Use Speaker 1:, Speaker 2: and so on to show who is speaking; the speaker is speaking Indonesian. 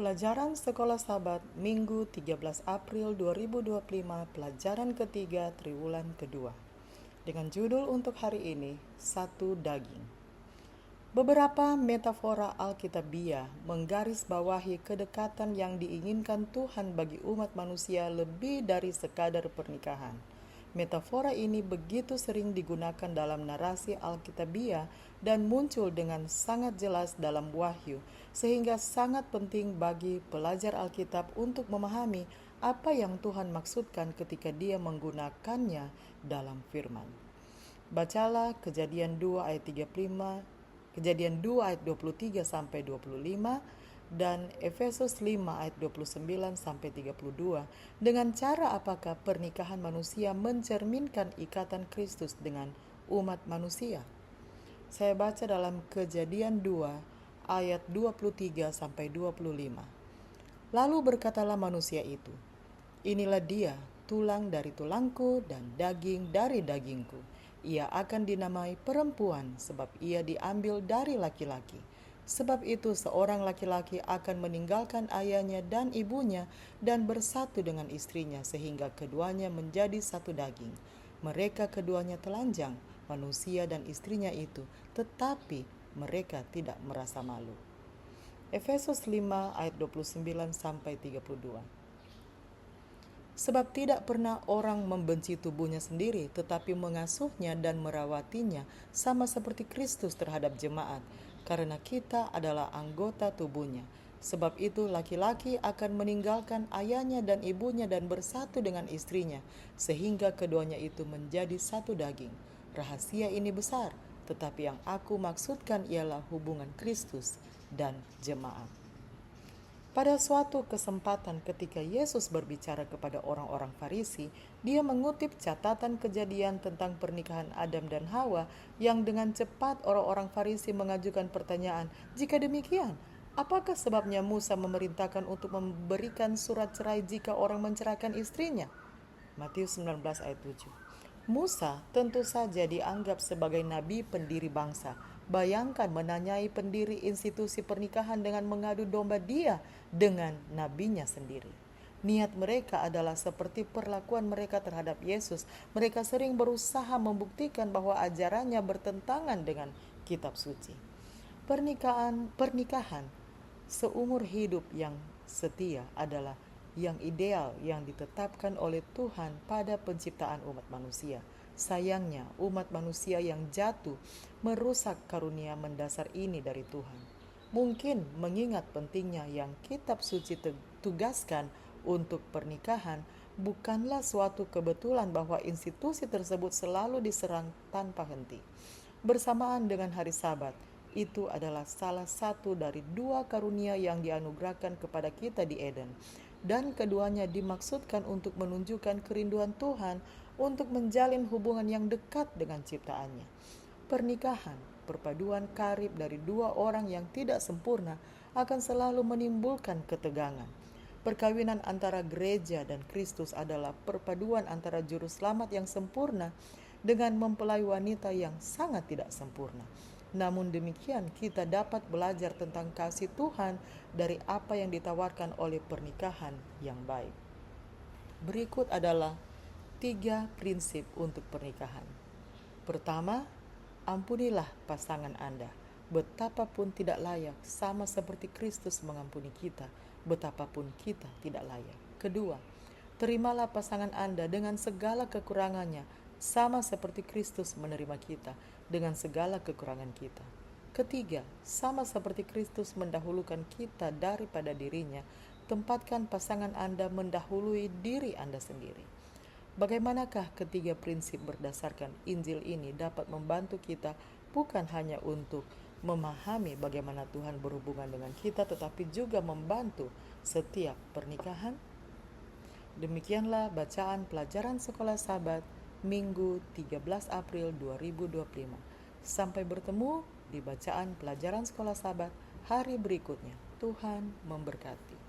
Speaker 1: Pelajaran Sekolah Sabat Minggu 13 April 2025, pelajaran ketiga triwulan kedua. Dengan judul untuk hari ini, Satu Daging. Beberapa metafora Alkitabiah menggarisbawahi kedekatan yang diinginkan Tuhan bagi umat manusia lebih dari sekadar pernikahan. Metafora ini begitu sering digunakan dalam narasi Alkitabiah dan muncul dengan sangat jelas dalam Wahyu, sehingga sangat penting bagi pelajar Alkitab untuk memahami apa yang Tuhan maksudkan ketika Dia menggunakannya dalam firman. Bacalah Kejadian 2 ayat 35, Kejadian 2 ayat 23 sampai 25 dan Efesus 5 ayat 29 sampai 32. Dengan cara apakah pernikahan manusia mencerminkan ikatan Kristus dengan umat manusia? Saya baca dalam Kejadian 2 ayat 23 sampai 25. Lalu berkatalah manusia itu, "Inilah dia, tulang dari tulangku dan daging dari dagingku. Ia akan dinamai perempuan sebab ia diambil dari laki-laki. Sebab itu seorang laki-laki akan meninggalkan ayahnya dan ibunya dan bersatu dengan istrinya sehingga keduanya menjadi satu daging. Mereka keduanya telanjang, manusia dan istrinya itu, tetapi mereka tidak merasa malu." Efesus 5 ayat 29 sampai 32. Sebab tidak pernah orang membenci tubuhnya sendiri, tetapi mengasuhnya dan merawatinya, sama seperti Kristus terhadap jemaat, karena kita adalah anggota tubuhnya. Sebab itu laki-laki akan meninggalkan ayahnya dan ibunya dan bersatu dengan istrinya, sehingga keduanya itu menjadi satu daging. Rahasia ini besar, tetapi yang aku maksudkan ialah hubungan Kristus dan jemaat. Pada suatu kesempatan ketika Yesus berbicara kepada orang-orang Farisi, Dia mengutip catatan kejadian tentang pernikahan Adam dan Hawa yang dengan cepat orang-orang Farisi mengajukan pertanyaan, "Jika demikian, apakah sebabnya Musa memerintahkan untuk memberikan surat cerai jika orang menceraikan istrinya?" Matius 19 ayat 7. Musa tentu saja dianggap sebagai nabi pendiri bangsa. Bayangkan menanyai pendiri institusi pernikahan dengan mengadu domba dia dengan nabinya sendiri. Niat mereka adalah seperti perlakuan mereka terhadap Yesus. Mereka sering berusaha membuktikan bahwa ajarannya bertentangan dengan kitab suci. Pernikahan seumur hidup yang setia adalah yang ideal yang ditetapkan oleh Tuhan pada penciptaan umat manusia. Sayangnya, umat manusia yang jatuh merusak karunia mendasar ini dari Tuhan. Mungkin mengingat pentingnya yang kitab suci tugaskan untuk pernikahan, bukanlah suatu kebetulan bahwa institusi tersebut selalu diserang tanpa henti. Bersamaan dengan hari Sabat, itu adalah salah satu dari dua karunia yang dianugerahkan kepada kita di Eden, dan keduanya dimaksudkan untuk menunjukkan kerinduan Tuhan untuk menjalin hubungan yang dekat dengan ciptaannya. Pernikahan, perpaduan karib dari dua orang yang tidak sempurna, akan selalu menimbulkan ketegangan. Perkawinan antara gereja dan Kristus adalah perpaduan antara juru selamat yang sempurna dengan mempelai wanita yang sangat tidak sempurna. Namun demikian, kita dapat belajar tentang kasih Tuhan dari apa yang ditawarkan oleh pernikahan yang baik. Berikut adalah 3 prinsip untuk pernikahan. Pertama, ampunilah pasangan Anda, betapapun tidak layak, sama seperti Kristus mengampuni kita, betapapun kita tidak layak. Kedua, terimalah pasangan Anda dengan segala kekurangannya, sama seperti Kristus menerima kita dengan segala kekurangan kita. Ketiga, sama seperti Kristus mendahulukan kita daripada dirinya, tempatkan pasangan Anda mendahului diri Anda sendiri. Bagaimanakah ketiga prinsip berdasarkan Injil ini dapat membantu kita bukan hanya untuk memahami bagaimana Tuhan berhubungan dengan kita, tetapi juga membantu setiap pernikahan? Demikianlah bacaan pelajaran Sekolah Sabat Minggu 13 April 2025. Sampai bertemu di bacaan pelajaran Sekolah Sabat hari berikutnya. Tuhan memberkati.